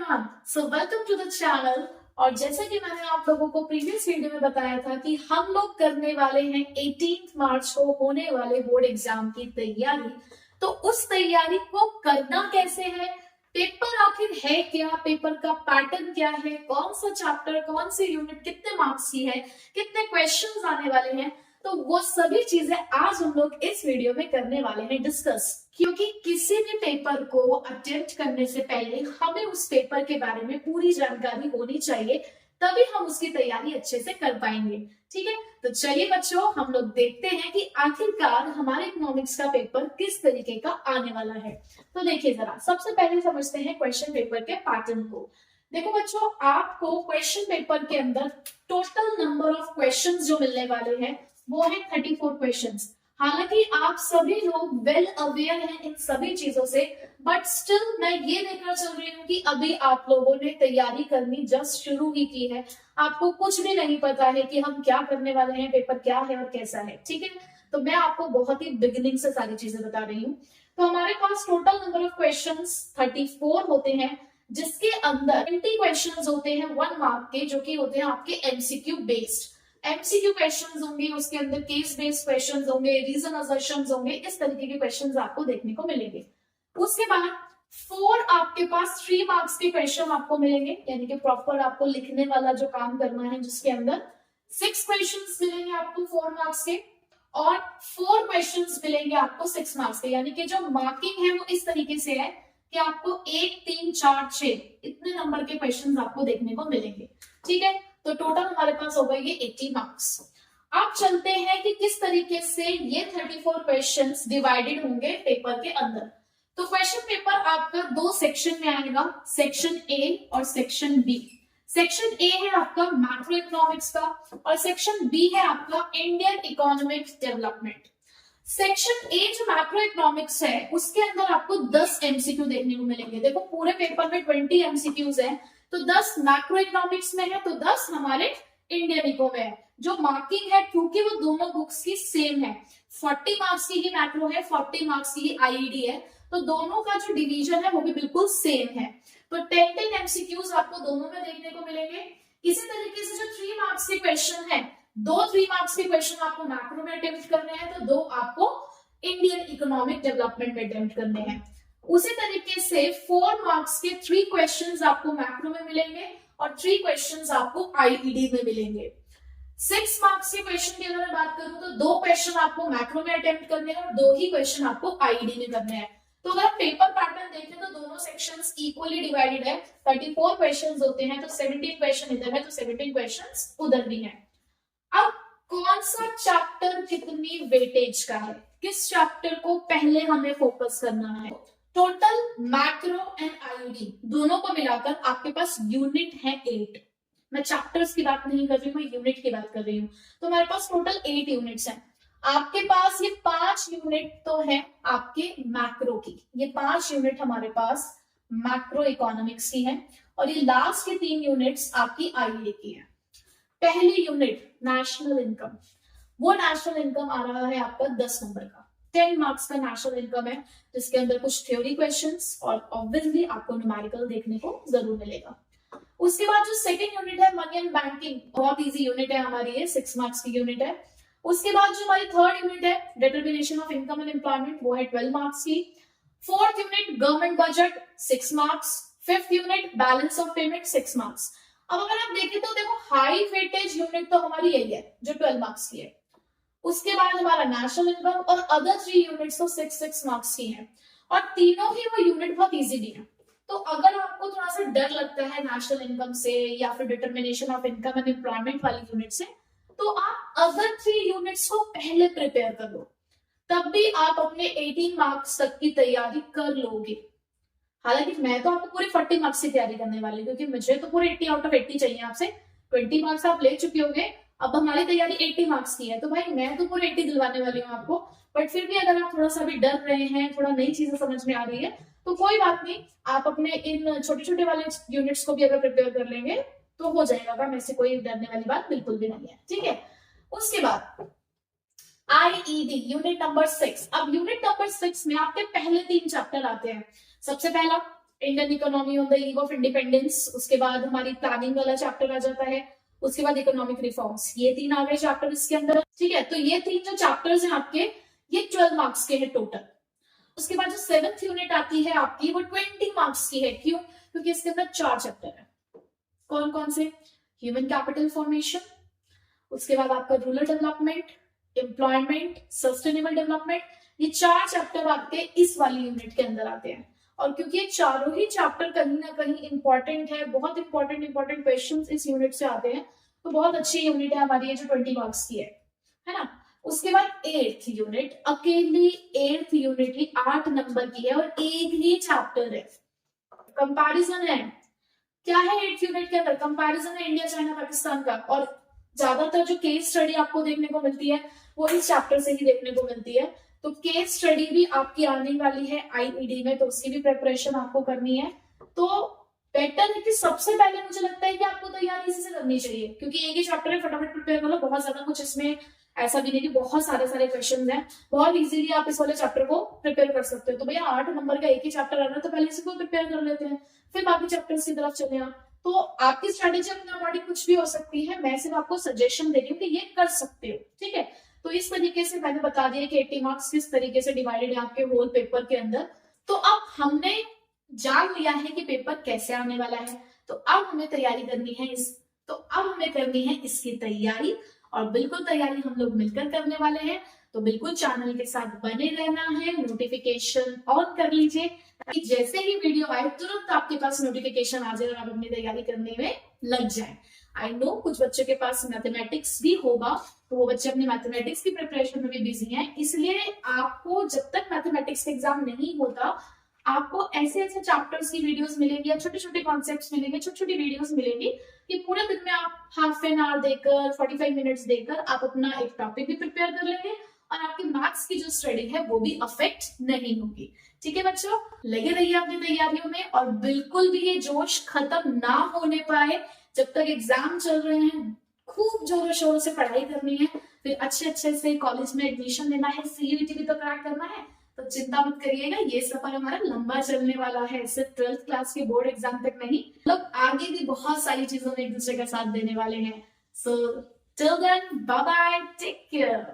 Everyone, so welcome to the channel. और जैसे कि मैंने आप लोगों को प्रीवियस वीडियो में बताया था कि हम लोग करने वाले हैं 18 मार्च को होने वाले बोर्ड एग्जाम की तैयारी। तो उस तैयारी को करना कैसे है, पेपर आखिर है क्या, पेपर का पैटर्न क्या है, कौन सा चैप्टर, कौन सी यूनिट, कितने मार्क्स की है, कितने क्वेश्चंस आने वाले हैं, तो वो सभी चीजें आज हम लोग इस वीडियो में करने वाले हैं डिस्कस। क्योंकि किसी भी पेपर को अटेम्प्ट करने से पहले हमें उस पेपर के बारे में पूरी जानकारी होनी चाहिए, तभी हम उसकी तैयारी अच्छे से कर पाएंगे। ठीक है, तो चलिए बच्चों, हम लोग देखते हैं कि आखिरकार हमारे इकोनॉमिक्स का पेपर किस तरीके का आने वाला है। तो देखिए जरा, सबसे पहले समझते हैं क्वेश्चन पेपर के पैटर्न को। देखो बच्चों, आपको क्वेश्चन पेपर के अंदर टोटल नंबर ऑफ क्वेश्चंस जो मिलने वाले हैं वो है 34 क्वेश्चंस। हालांकि आप सभी लोग वेल अवेयर हैं इन सभी चीजों से, बट स्टिल मैं ये देखना चल रही हूँ कि अभी आप लोगों ने तैयारी करनी जस्ट शुरू ही की है, आपको कुछ भी नहीं पता है कि हम क्या करने वाले हैं, पेपर क्या है और कैसा है। ठीक है, तो मैं आपको बहुत ही बिगिनिंग से सारी चीजें बता रही हूँ। तो हमारे पास टोटल नंबर ऑफ क्वेश्चंस 34 होते हैं, जिसके अंदर 20 क्वेश्चंस होते हैं 1 मार्क के, जो कि होते हैं आपके एमसीक्यू बेस्ड। एमसीक्यू क्वेश्चंस होंगे, उसके अंदर केस बेस्ड क्वेश्चंस होंगे, रीजन असर्शंस होंगे, इस तरीके के क्वेश्चंस आपको देखने को मिलेंगे। उसके बाद 4 आपके पास 3 मार्क्स के क्वेश्चन आपको मिलेंगे, यानी कि प्रॉपर आपको लिखने वाला जो काम करना है, जिसके अंदर 6 क्वेश्चंस मिलेंगे आपको 4 मार्क्स के, और 4 क्वेश्चंस मिलेंगे आपको 6 मार्क्स के। यानी कि जो मार्किंग है वो इस तरीके से है कि आपको 1, 3, 4, 6 इतने नंबर के क्वेश्चंस आपको देखने को मिलेंगे। ठीक है, तो टोटल हमारे पास हो गए ये 80 मार्क्स। अब चलते हैं कि किस तरीके से ये 34 क्वेश्चंस डिवाइडेड होंगे पेपर के अंदर। तो क्वेश्चन पेपर आपका 2 सेक्शन में आएगा, सेक्शन ए और सेक्शन बी। सेक्शन ए है आपका मैक्रो इकोनॉमिक्स का और सेक्शन बी है आपका Indian economic development. Section A जो मैक्रो इकोनॉमिक्स है उसके अंदर आपको 10 एमसीक्यू देखने को मिलेंगे। देखो, पूरे पेपर में 20 एमसीक्यूज है, तो 10 मैक्रो इकोनॉमिक्स में है, तो 10 हमारे इंडियन इको में है। जो मार्किंग है, क्योंकि वो दोनों बुक्स की सेम है, 40 मार्क्स की ही मैक्रो है, 40 मार्क्स की ही आईईडी है, तो दोनों का जो डिवीजन है वो भी बिल्कुल सेम है। तो 10 एमसीक्यूज आपको दोनों में देखने को मिलेंगे। इसी तरीके से जो 3 मार्क्स के क्वेश्चन है, 3 मार्क्स के क्वेश्चन आपको मैक्रो में अटेम्प्ट करने हैं, तो 2 आपको इंडियन इकोनॉमिक डेवलपमेंट में अटेम्प्ट करने हैं। उसी तरीके से 4 मार्क्स के 3 क्वेश्चंस आपको मैक्रो में मिलेंगे और 3 क्वेश्चंस आपको आईईडी में मिलेंगे। 6 मार्क्स के क्वेश्चन की अगर मैं बात करूं तो 2 क्वेश्चन आपको मैक्रो में अटेम्प्ट करने हैं और 2 ही क्वेश्चन आपको आईईडी में करने हैं। तो अगर आप पेपर पैटर्न देखें तो दोनों सेक्शंस इक्वली डिवाइडेड है। 34 क्वेश्चंस होते हैं, तो 17 क्वेश्चन इधर है, तो 17 क्वेश्चंस उधर भी है। अब कौन सा चैप्टर कितनी वेटेज का है, किस चैप्टर को पहले हमें फोकस करना है। टोटल मैक्रो एंड आईईडी दोनों को मिलाकर आपके पास यूनिट है 8। मैं चैप्टर्स की बात नहीं कर रही हूँ, मैं यूनिट की बात कर रही हूँ। तो हमारे पास टोटल 8 यूनिट्स हैं। आपके पास ये 5 यूनिट तो है आपके मैक्रो की, ये 5 यूनिट हमारे पास मैक्रो इकोनॉमिक्स की है, और ये लास्ट के 3 यूनिट्स आपकी आईईडी की है। पहली यूनिट नेशनल इनकम, वो नेशनल इनकम आ रहा है आपका 10 नंबर का, 10 मार्क्स का नेशनल इनकम है, जिसके अंदर कुछ थ्योरी क्वेश्चंस और ऑब्वियसली आपको न्यूमेरिकल देखने को जरूर मिलेगा। उसके बाद जो सेकंड यूनिट है मनी एंड बैंकिंग, बहुत इजी यूनिट है हमारी, ये 6 मार्क्स की यूनिट है। उसके बाद जो हमारी थर्ड यूनिट है determination of income and employment, वो है 12 मार्क्स की। Fourth unit government budget 6 marks. Fifth unit balance of payment 6 marks. अब अगर आप देखें तो देखो, हाई वेटेज यूनिट तो हमारी यही है जो 12 मार्क्स की है। उसके बाद हमारा नेशनल इनकम और अदर 3 यूनिट्स तो 6 मार्क्स की हैं, और तीनों ही वो यूनिट बहुत इजी भी है। तो अगर आपको थोड़ा सा डर लगता है नेशनल इनकम से या फिर determination of income and employment वाली यूनिट से, तो आप अदर 3 यूनिट्स को पहले प्रिपेयर कर लो, तब भी आप अपने 18 मार्क्स तक की तैयारी कर लोगे। हालांकि मैं तो आपको पूरे 40 मार्क्स की तैयारी करने वाली, क्योंकि मुझे तो पूरे 80 आउट ऑफ 80 चाहिए आपसे। 20 मार्क्स आप ले चुके होंगे, अब हमारी तैयारी 80 मार्क्स की है, तो भाई मैं तो पूरे 80 दिलवाने वाली हूँ आपको। बट फिर भी अगर आप थोड़ा सा भी डर रहे हैं, थोड़ा नई चीजें समझ में आ रही है, तो कोई बात नहीं, आप अपने इन छोटे छोटे वाले यूनिट्स को भी अगर प्रिपेयर कर लेंगे तो हो जाएगा काम, ऐसे कोई डरने वाली बात बिल्कुल भी नहीं है। ठीक है, उसके बाद आईईडी यूनिट नंबर 6। अब यूनिट नंबर 6 में आपके पहले 3 चैप्टर आते हैं। सबसे पहला Indian economy on the eve of independence, उसके बाद हमारी प्लानिंग वाला चैप्टर आ जाता है, उसके बाद इकोनॉमिक रिफॉर्म्स, ये 3 आ गए चैप्टर इसके अंदर। ठीक है, तो ये 3 जो चैप्टर्स हैं आपके, ये 12 मार्क्स के हैं टोटल। उसके बाद जो 7th यूनिट आती है आपकी, वो 20 मार्क्स की है। क्यों? क्योंकि इसके अंदर 4 चैप्टर है। कौन कौन से? ह्यूमन कैपिटल फॉर्मेशन, उसके बाद आपका rural development, employment, sustainable development, ये 4 चैप्टर आपके इस वाली यूनिट के अंदर आते हैं। और क्योंकि ये चारों ही चैप्टर कहीं ना कहीं इंपॉर्टेंट है, बहुत इंपॉर्टेंट क्वेश्चंस इस यूनिट से आते हैं, तो बहुत अच्छी यूनिट है हमारी ये जो 20 मार्क्स की है ना। उसके बाद 8th यूनिट, अकेली 8th यूनिट ही 8 नंबर की है और एक ही चैप्टर है, कंपैरिजन है। क्या है 8th यूनिट के अंदर? कंपैरिजन है इंडिया चाइना पाकिस्तान का। और ज्यादातर जो केस स्टडी आपको देखने को मिलती है वो इस चैप्टर से ही देखने को मिलती है। तो केस स्टडी भी आपकी आने वाली है आईईडी में, तो उसकी भी प्रिपरेशन आपको करनी है। तो बेटर है कि सबसे पहले मुझे लगता है कि आपको तैयारी इसी से करनी चाहिए, क्योंकि एक ही चैप्टर है, फटाफट प्रिपेयर करो। बहुत ज्यादा कुछ इसमें ऐसा भी नहीं कि बहुत सारे क्वेश्चन हैं, बहुत इजीली आप इस वाले चैप्टर को प्रिपेयर कर सकते हो। तो भैया 8 नंबर का एक ही चैप्टर आ रहा है, तो पहले इसको प्रिपेयर कर लेते हैं, फिर बाकी चैप्टर्स की तरफ चले आप। तो आपकी स्ट्रेटेजी अपने अकॉर्डिंग कुछ भी हो सकती है, मैं सिर्फ आपको सजेशन दे रही हूँ कि ये कर सकते हो। ठीक है, तो इस तरीके से मैंने बता दिया कि 80 मार्क्स किस तरीके से डिवाइडेड है आपके होल पेपर के अंदर। तो अब हमने जान लिया है कि पेपर कैसे आने वाला है, तो अब हमें तैयारी करनी है इसकी तैयारी, और बिल्कुल तैयारी हम लोग मिलकर करने वाले हैं। तो बिल्कुल चैनल के साथ बने रहना है, नोटिफिकेशन ऑन कर लीजिए ताकि जैसे ही वीडियो आए तुरंत आपके पास नोटिफिकेशन आ जाए और आप अपनी तैयारी करने में लग जाए। आई नो कुछ बच्चों के पास मैथमेटिक्स भी होगा, तो वो बच्चे अपने मैथमेटिक्स की प्रिपरेशन में भी बिजी हैं, इसलिए आपको जब तक मैथमेटिक्स का एग्जाम नहीं होता, आपको ऐसे चैप्टर्स की वीडियोस मिलेंगी या छोटे छोटे कॉन्सेप्ट्स मिलेंगे, छोटी छोटी वीडियोस मिलेंगी कि पूरे दिन में आप हाफ एन आवर देकर 45 मिनट्स देकर आप अपना एक टॉपिक भी प्रिपेयर कर लेंगे और आपके मैथ्स की जो स्टडी है वो भी अफेक्ट नहीं होगी। ठीक है बच्चों, लगे रहिए अपनी तैयारियों में और बिल्कुल भी ये जोश खत्म ना होने पाए। जब तक एग्जाम चल रहे हैं खूब जोरों शोरों से पढ़ाई करनी है, फिर अच्छे से कॉलेज में एडमिशन लेना है, सीयूईटी भी तो क्रैक करना है। तो चिंता मत करिएगा, ये सफर हमारा लंबा चलने वाला है, सिर्फ 12th क्लास के बोर्ड एग्जाम तक नहीं, लोग आगे भी बहुत सारी चीजों में एक दूसरे का साथ देने वाले हैं। So till then bye bye, take care.